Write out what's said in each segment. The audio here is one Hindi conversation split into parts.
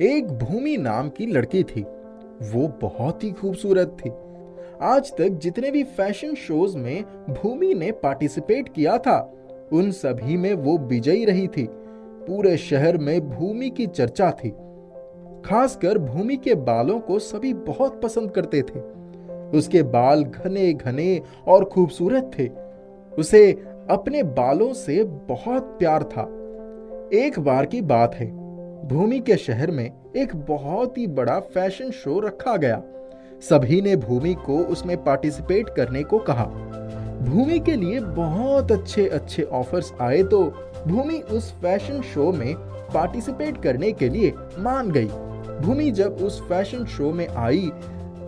एक भूमि नाम की लड़की थी। वो बहुत ही खूबसूरत थी। आज तक जितने भी फैशन शोज में भूमि ने पार्टिसिपेट किया था, उन सभी में वो विजयी रही थी। पूरे शहर में भूमि की चर्चा थी। खासकर भूमि के बालों को सभी बहुत पसंद करते थे। उसके बाल घने घने और खूबसूरत थे। उसे अपने बालों से बहुत प्यार था। एक बार की बात है, भूमि के शहर में एक बहुत ही बड़ा फैशन शो रखा गया। सभी ने भूमि को उसमें पार्टिसिपेट करने को कहा। भूमि के लिए बहुत अच्छे अच्छे ऑफर्स आए तो भूमि उस फैशन शो में पार्टिसिपेट करने के लिए मान गई। भूमि जब उस फैशन शो में आई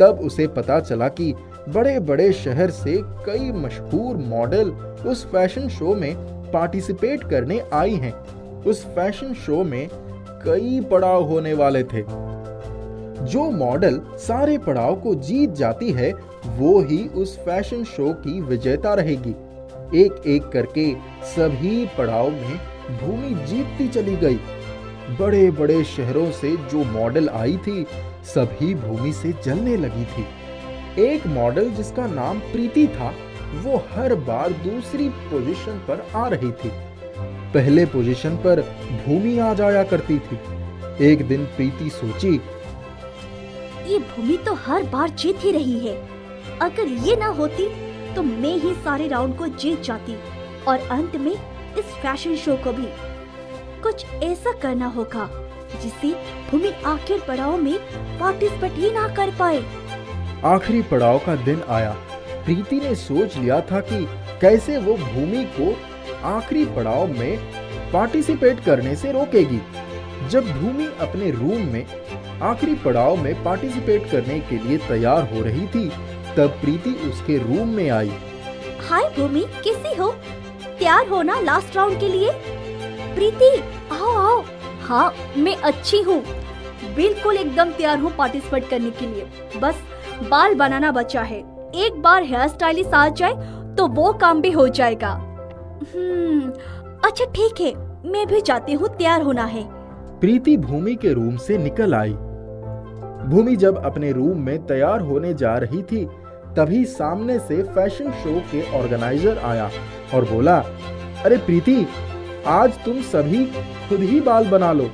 तब उसे पता चला कि बड़े बड़े शहर से कई मशहूर मॉडल उस फैशन शो में पार्टिसिपेट करने आई हैं। उस फैशन शो में कई पड़ाव होने वाले थे। जो मॉडल सारे पड़ाव को जीत जाती है वो ही उस फैशन शो की विजेता रहेगी। एक एक करके सभी पड़ाव में भूमि जीतती चली गई। बड़े बड़े शहरों से जो मॉडल आई थी सभी भूमि से जलने लगी थी। एक मॉडल जिसका नाम प्रीति था, वो हर बार दूसरी पोजीशन पर आ रही थी। पहले पोजीशन पर भूमि आ जाया करती थी। एक दिन प्रीति सोची, ये भूमि तो हर बार जीत ही रही है। अगर ये ना होती तो मैं ही सारे राउंड को जीत जाती और अंत में इस फैशन शो को भी। कुछ ऐसा करना होगा जिससे भूमि आखिर पड़ाव में पार्टिसिपेट ही ना कर पाए। आखिरी पड़ाव का दिन आया। प्रीति ने सोच लिया था कि कैसे वो भूमि को आखिरी पड़ाव में पार्टिसिपेट करने से रोकेगी। जब भूमि अपने रूम में आखिरी पड़ाव में पार्टिसिपेट करने के लिए तैयार हो रही थी तब प्रीति उसके रूम में आई। हाय भूमि, कैसी हो? तैयार हो ना लास्ट राउंड के लिए? प्रीति आओ आओ। हाँ, मैं अच्छी हूँ, बिल्कुल एकदम तैयार हूँ पार्टिसिपेट करने के लिए। बस बाल बनाना बचा है। एक बार हेयर स्टाइलिस्ट आ जाए तो वो काम भी हो जाएगा। अच्छा ठीक है, मैं भी जाती हूँ, तैयार होना है। प्रीति भूमि के रूम से निकल आई। भूमि जब अपने रूम में तैयार होने जा रही थी तभी सामने से फैशन शो के ऑर्गेनाइजर आया और बोला, अरे प्रीति, आज तुम सभी खुद ही बाल बना लो।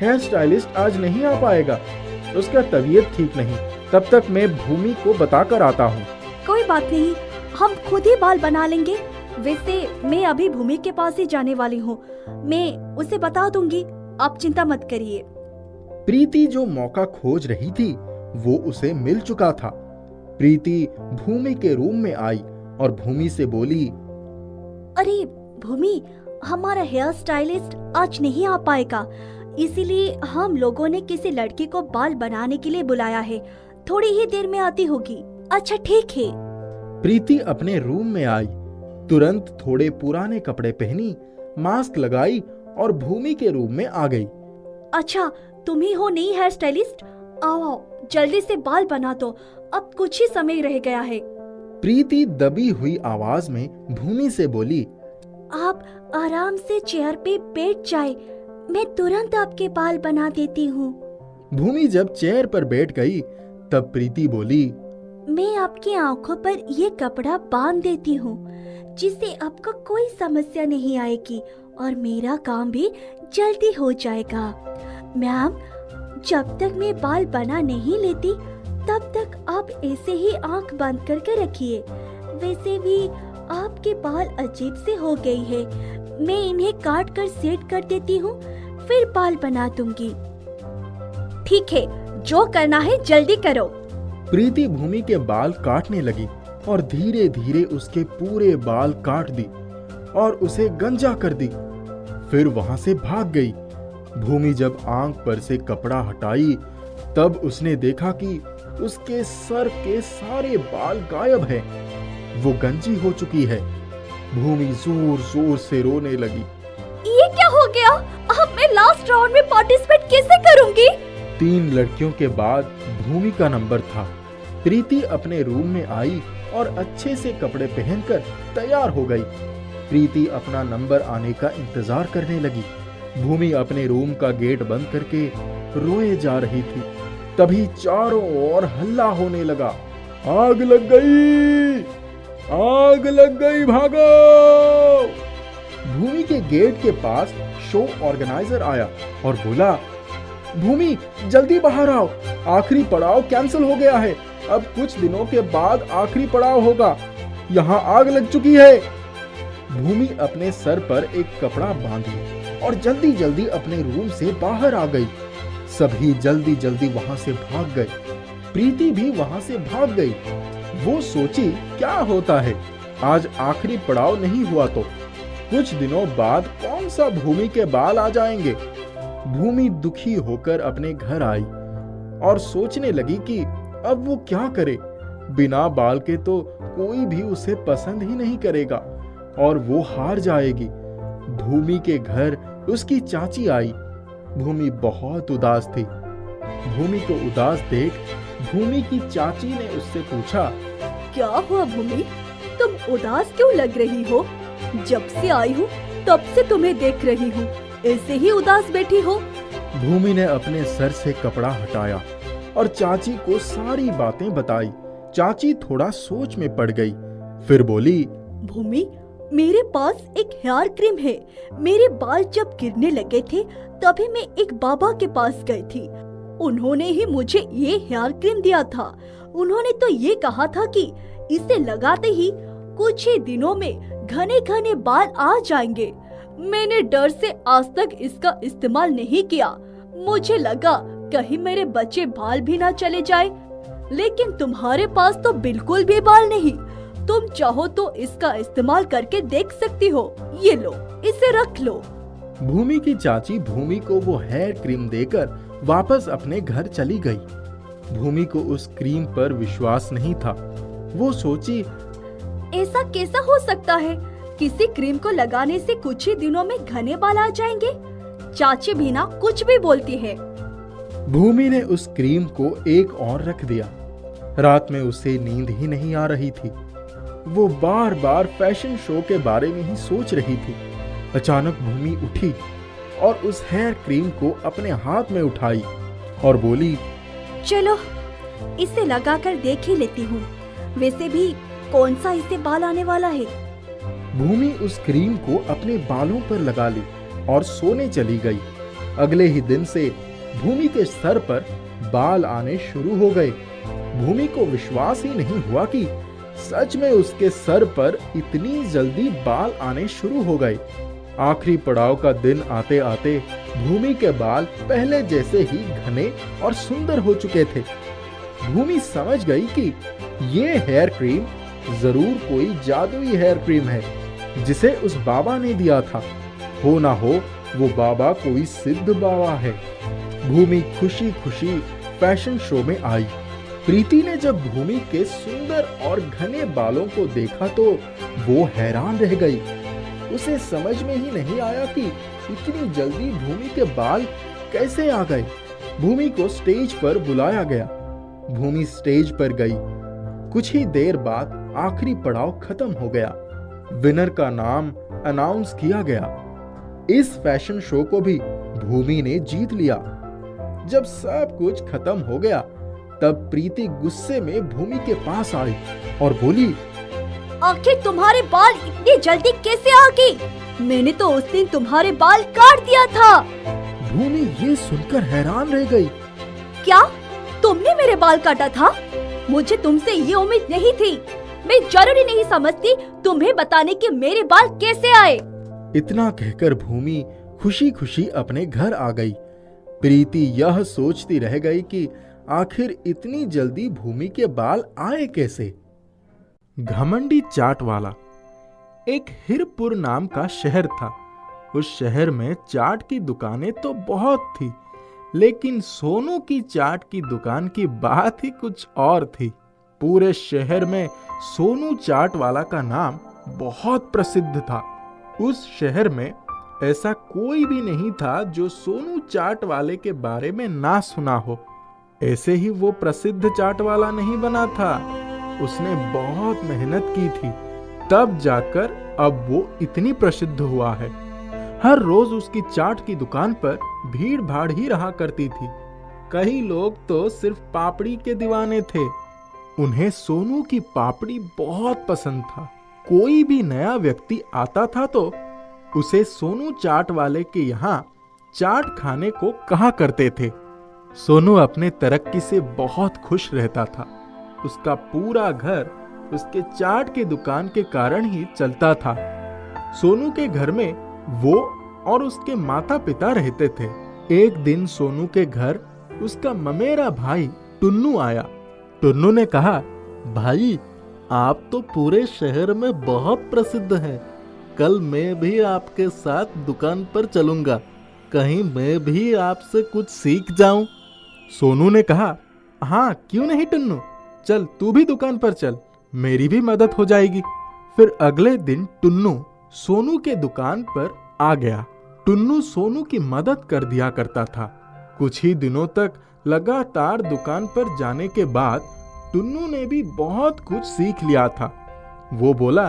हेयर स्टाइलिस्ट आज नहीं आ पाएगा, उसका तबीयत ठीक नहीं। तब तक मैं भूमि को बताकर आता हूँ। कोई बात नहीं, हम खुद ही बाल बना लेंगे। वैसे मैं अभी भूमि के पास ही जाने वाली हूँ, मैं उसे बता दूंगी, आप चिंता मत करिए। प्रीति जो मौका खोज रही थी वो उसे मिल चुका था। प्रीति भूमि के रूम में आई और भूमि से बोली, अरे भूमि, हमारा हेयर स्टाइलिस्ट आज नहीं आ पाएगा, इसीलिए हम लोगों ने किसी लड़की को बाल बनाने के लिए बुलाया है। थोड़ी ही देर में आती होगी। अच्छा ठीक है। प्रीति अपने रूम में आई, तुरंत थोड़े पुराने कपड़े पहनी, मास्क लगाई और भूमि के रूम में आ गई। अच्छा, तुम ही हो नई हेयर स्टाइलिस्ट? आओ आओ, जल्दी से बाल बना दो, अब कुछ ही समय रह गया है। प्रीति दबी हुई आवाज में भूमि से बोली, आप आराम से चेयर पे बैठ जाए, मैं तुरंत आपके बाल बना देती हूँ। भूमि जब चेयर पर बैठ गई तब प्रीति बोली, मैं आपकी आंखों पर ये कपड़ा बांध देती हूँ जिससे आपको कोई समस्या नहीं आएगी और मेरा काम भी जल्दी हो जाएगा। मैम, जब तक मैं बाल बना नहीं लेती तब तक आप ऐसे ही आंख बंद करके रखिए। वैसे भी आपके बाल अजीब से हो गई है, मैं इन्हें काट कर सेट कर देती हूँ, फिर बाल बना दूंगी। ठीक है, जो करना है जल्दी करो। प्रीति भूमि के बाल काटने लगी और धीरे धीरे उसके पूरे बाल काट दी और उसे गंजा कर दी। फिर वहां से भाग गई। भूमि जब आंख पर से कपड़ा हटाई तब उसने देखा कि उसके सर के सारे बाल गायब हैं। वो गंजी हो चुकी है। भूमि जोर जोर से रोने लगी। ये क्या हो गया? अब मैं लास्ट राउंड में पार्टिसिपेट कैसे करूंगी? 3 लड़कियों के बाद भूमि का नंबर था। प्रीति अपने रूम में आई और अच्छे से कपड़े पहनकर तैयार हो गई। प्रीति अपना नंबर आने का इंतजार करने लगी। भूमि अपने रूम का गेट बंद करके रोए जा रही थी। तभी चारों ओर हल्ला होने लगा, आग लग गई, आग लग गई, भागो। भूमि के गेट के पास शो ऑर्गेनाइजर आया और बोला, भूमि जल्दी बाहर आओ, आखिरी पड़ाव कैंसिल हो गया है। अब कुछ दिनों के बाद आखिरी पड़ाव होगा, यहाँ आग लग चुकी है। भूमि अपने सर पर एक कपड़ा बांधी और जल्दी जल्दी अपने रूम से बाहर आ गई। सभी जल्दी जल्दी वहां से भाग गए। प्रीति भी वहां से भाग गई। वो सोची क्या होता है, आज आखिरी पड़ाव नहीं हुआ तो कुछ दिनों बाद कौन सा भूमि के बाल आ जाएंगे। भूमि दुखी होकर अपने घर आई और सोचने लगी कि अब वो क्या करे। बिना बाल के तो कोई भी उसे पसंद ही नहीं करेगा और वो हार जाएगी। भूमि के घर उसकी चाची आई। भूमि बहुत उदास थी। भूमि को उदास देख भूमि की चाची ने उससे पूछा, क्या हुआ भूमि, तुम उदास क्यों लग रही हो? जब से आई हूँ तब से तुम्हें देख रही हूँ, ऐसे ही उदास बैठी हो। भूमि ने अपने सर से कपड़ा हटाया और चाची को सारी बातें बताई। चाची थोड़ा सोच में पड़ गई, फिर बोली, भूमि मेरे पास एक हेयर क्रीम है। मेरे बाल जब गिरने लगे थे तभी मैं एक बाबा के पास गई थी। उन्होंने ही मुझे ये हेयर क्रीम दिया था। उन्होंने तो ये कहा था कि इसे लगाते ही कुछ ही दिनों में घने घने बाल आ जाएंगे। मैंने डर से आज तक इसका इस्तेमाल नहीं किया। मुझे लगा कहीं मेरे बचे बाल भी ना चले जाए, लेकिन तुम्हारे पास तो बिल्कुल भी बाल नहीं। तुम चाहो तो इसका इस्तेमाल करके देख सकती हो। ये लो, इसे रख लो। भूमि की चाची भूमि को वो हेयर क्रीम देकर वापस अपने घर चली गई। भूमि को उस क्रीम पर विश्वास नहीं था। वो सोची, ऐसा कैसा हो सकता है? किसी क्रीम को लगाने से कुछ ही दिनों में घने बाल आ जाएंगे। चाची भी ना कुछ भी बोलती है। भूमि ने उस क्रीम को एक और रख दिया। रात में उसे नींद ही नहीं आ रही थी। वो बार बार फैशन शो के बारे में ही सोच रही थी। अचानक भूमि उठी और उस हेयर क्रीम को अपने हाथ में उठाई और बोली, चलो इसे लगाकर देख ही लेती हूँ। वैसे भी कौन सा इससे बाल आने वाला है। भूमि उस क्रीम को अपने बालों पर लगा ली और सोने चली गई। अगले ही दिन से भूमि के सर पर बाल आने शुरू हो गए। भूमि को विश्वास ही नहीं हुआ कि सच में उसके सर पर इतनी जल्दी बाल आने शुरू हो गए। आखिरी पड़ाव का दिन आते आते भूमि के बाल पहले जैसे ही घने और सुंदर हो चुके थे। भूमि समझ गई कि ये हेयर क्रीम जरूर कोई जादुई हेयर क्रीम है जिसे उस बाबा ने दिया था। हो ना हो वो बाबा कोई सिद्ध बाबा है। भूमि खुशी खुशी फैशन शो में आई। प्रीति ने जब भूमि के सुंदर और घने बालों को देखा तो वो हैरान रह गई। उसे समझ में ही नहीं आया कि इतनी जल्दी भूमि के बाल कैसे आ गए। भूमि को स्टेज पर बुलाया गया। भूमि स्टेज पर गई। कुछ ही देर बाद आखिरी पड़ाव खत्म हो गया। विनर का नाम अनाउंस किया गया। इस फैशन शो को भी भूमि ने जीत लिया। जब सब कुछ खत्म हो गया तब प्रीति गुस्से में भूमि के पास आई और बोली, आखिर तुम्हारे बाल इतनी जल्दी कैसे आ गई? मैंने तो उस दिन तुम्हारे बाल काट दिया था। भूमि ये सुनकर हैरान रह गई। क्या तुमने मेरे बाल काटा था? मुझे तुमसे ये उम्मीद नहीं थी। मैं जरूरी नहीं समझती तुम्हें बताने कि मेरे बाल कैसे आए। इतना कहकर भूमि खुशी खुशी अपने घर आ गई। प्रीति यह सोचती रह गई कि आखिर इतनी जल्दी भूमि के बाल आए कैसे। घमंडी चाट वाला। एक हिरपुर नाम का शहर था। उस शहर में चाट की दुकानें तो बहुत थी, लेकिन सोनू की चाट की दुकान की बात ही कुछ और थी। पूरे शहर में सोनू चाट वाला का नाम बहुत प्रसिद्ध था। उस शहर में ऐसा कोई भी नहीं था जो सोनू चाट वाले के बारे में ना सुना हो। ऐसे ही वो प्रसिद्ध चाट वाला नहीं बना था, उसने बहुत मेहनत की थी, तब जाकर अब वो इतनी प्रसिद्ध हुआ है। हर रोज उसकी चाट की दुकान पर भीड़ भाड़ ही रहा करती थी। कई लोग तो सिर्फ पापड़ी के दीवाने थे। उन्हें सोनू की पापड़ी बहुत पसंद था। कोई भी नया व्यक्ति आता था तो उसे सोनू चाट वाले के यहाँ चाट खाने को कहा करते थे। सोनू अपने तरक्की से बहुत खुश रहता था। उसका पूरा घर उसके चाट की दुकान के कारण ही चलता था। सोनू के घर में वो और उसके माता पिता रहते थे। एक दिन सोनू के घर उसका ममेरा भाई टुन्नू आया। टुन्नू ने कहा, भाई आप तो पूरे शहर में बहुत प्रसिद्ध हैं। कल मैं भी आपके साथ दुकान पर चलूंगा, कहीं मैं भी आपसे कुछ सीख जाऊं। सोनू ने कहा, हाँ क्यों नहीं टुन्नू, चल तू भी दुकान पर चल, मेरी भी मदद हो जाएगी। फिर अगले दिन टुन्नू सोनू के दुकान पर आ गया। टुन्नू सोनू की मदद कर दिया करता था। कुछ ही दिनों तक लगातार दुकान पर जाने के बाद टुन्नू ने भी बहुत कुछ सीख लिया था। वो बोला,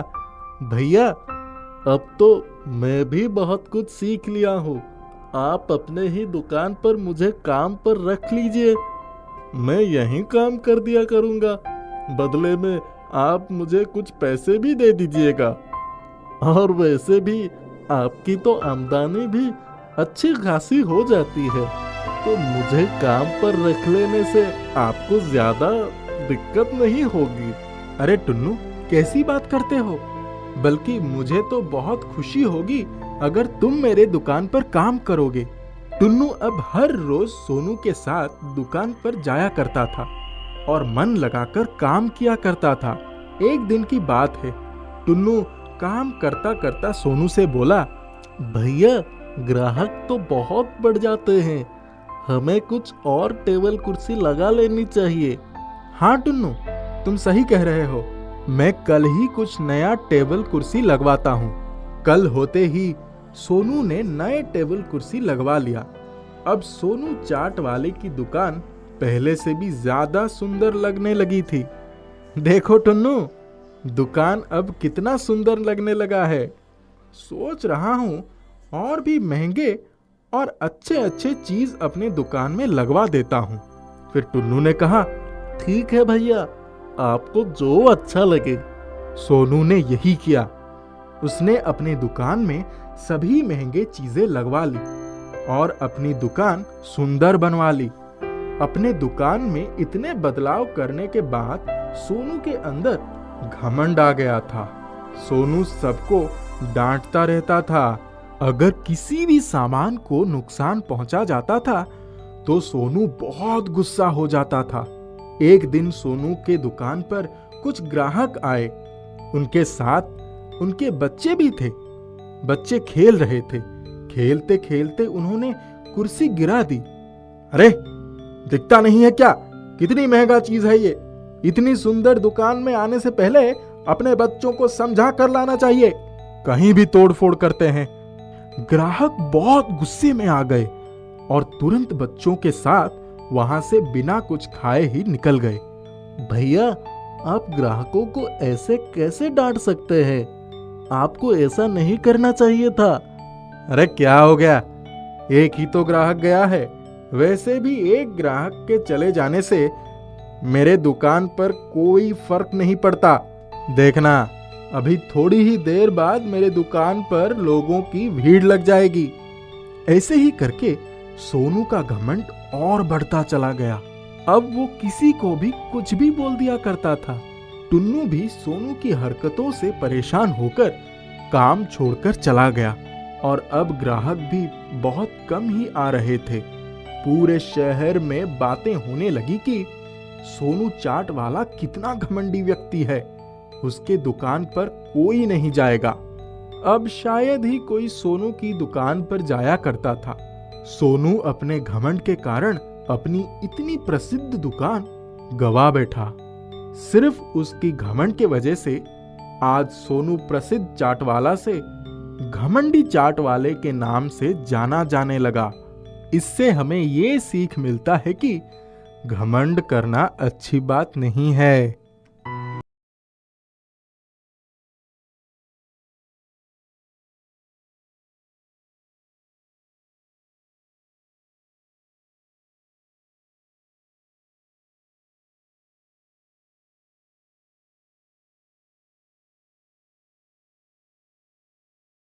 भैया अब तो मैं भी बहुत कुछ सीख लिया हूँ। आप अपने ही दुकान पर मुझे काम पर रख लीजिए, मैं यहीं काम कर दिया करूँगा। बदले में आप मुझे कुछ पैसे भी दे दीजिएगा। और वैसे भी आपकी तो आमदनी भी अच्छी खासी हो जाती है, तो मुझे काम पर रख लेने से आपको ज्यादा दिक्कत नहीं होगी। अरे टुन्नू, कैसी बात करते हो? बल्कि मुझे तो बहुत खुशी होगी अगर तुम मेरे दुकान पर काम करोगे। टुन्नू अब हर रोज सोनू के साथ दुकान पर जाया करता था और मन लगाकर काम किया करता था। एक दिन की बात है, टुन्नू काम करता करता सोनू से बोला, भैया ग्राहक तो बहुत बढ़ जाते हैं, हमें कुछ और टेबल कुर्सी लगा लेनी चाहिए। हाँ टुन्नू, तुम सही कह रहे हो, मैं कल ही कुछ नया टेबल कुर्सी लगवाता हूँ। कल होते ही सोनू ने नए टेबल कुर्सी लगवा लिया। अब सोनू चाट वाले की दुकान पहले से भी ज्यादा सुंदर लगने लगी थी। देखो टुन्नू, दुकान अब कितना सुंदर लगने लगा है। सोच रहा हूँ और भी महंगे और अच्छे अच्छे चीज अपने दुकान में लगवा देता हूँ। फिर टुन्नू ने कहा, ठीक है भैया, आपको जो अच्छा लगे। सोनू ने यही किया। उसने अपनी दुकान में सभी महंगे चीजें लगवा ली और अपनी दुकान सुंदर बनवा ली। अपने दुकान में इतने बदलाव करने के बाद सोनू के अंदर घमंड आ गया था। सोनू सबको डांटता रहता था। अगर किसी भी सामान को नुकसान पहुंचा जाता था तो सोनू बहुत गुस्सा हो जाता था। एक दिन सोनू के दुकान पर कुछ ग्राहक आए। उनके साथ उनके बच्चे भी थे। बच्चे खेल रहे थे। खेलते खेलते उन्होंने कुर्सी गिरा दी। अरे दिखता नहीं है क्या, कितनी महंगा चीज है ये। इतनी सुंदर दुकान में आने से पहले अपने बच्चों को समझा कर लाना चाहिए, कहीं भी तोड़फोड़ करते हैं। ग्राहक बहुत गुस्से में आ गए और तुरंत बच्चों के साथ वहां से बिना कुछ खाए ही निकल गए। भैया आप ग्राहकों को ऐसे कैसे डांट सकते हैं, आपको ऐसा नहीं करना चाहिए था। अरे क्या हो गया, एक ही तो ग्राहक गया है। वैसे भी एक ग्राहक के चले जाने से मेरे दुकान पर कोई फर्क नहीं पड़ता। देखना अभी थोड़ी ही देर बाद मेरे दुकान पर लोगों की भीड़ लग जाएगी। ऐसे ही करके सोनू का घमंड और बढ़ता चला गया। अब वो किसी को भी कुछ भी बोल दिया करता था। टुन्नू भी सोनू की हरकतों से परेशान होकर काम छोड़कर चला गया और अब ग्राहक भी बहुत कम ही आ रहे थे। पूरे शहर में बातें होने लगी कि सोनू चाट वाला कितना घमंडी व्यक्ति है, उसके दुकान पर कोई नहीं जाएगा। अब शायद ही कोई सोनू की दुकान पर जाया करता था। सोनू अपने घमंड के कारण अपनी इतनी प्रसिद्ध दुकान गवा बैठा। सिर्फ उसकी घमंड के वजह से आज सोनू प्रसिद्ध चाट वाला से घमंडी चाट वाले के नाम से जाना जाने लगा। इससे हमें ये सीख मिलता है कि घमंड करना अच्छी बात नहीं है।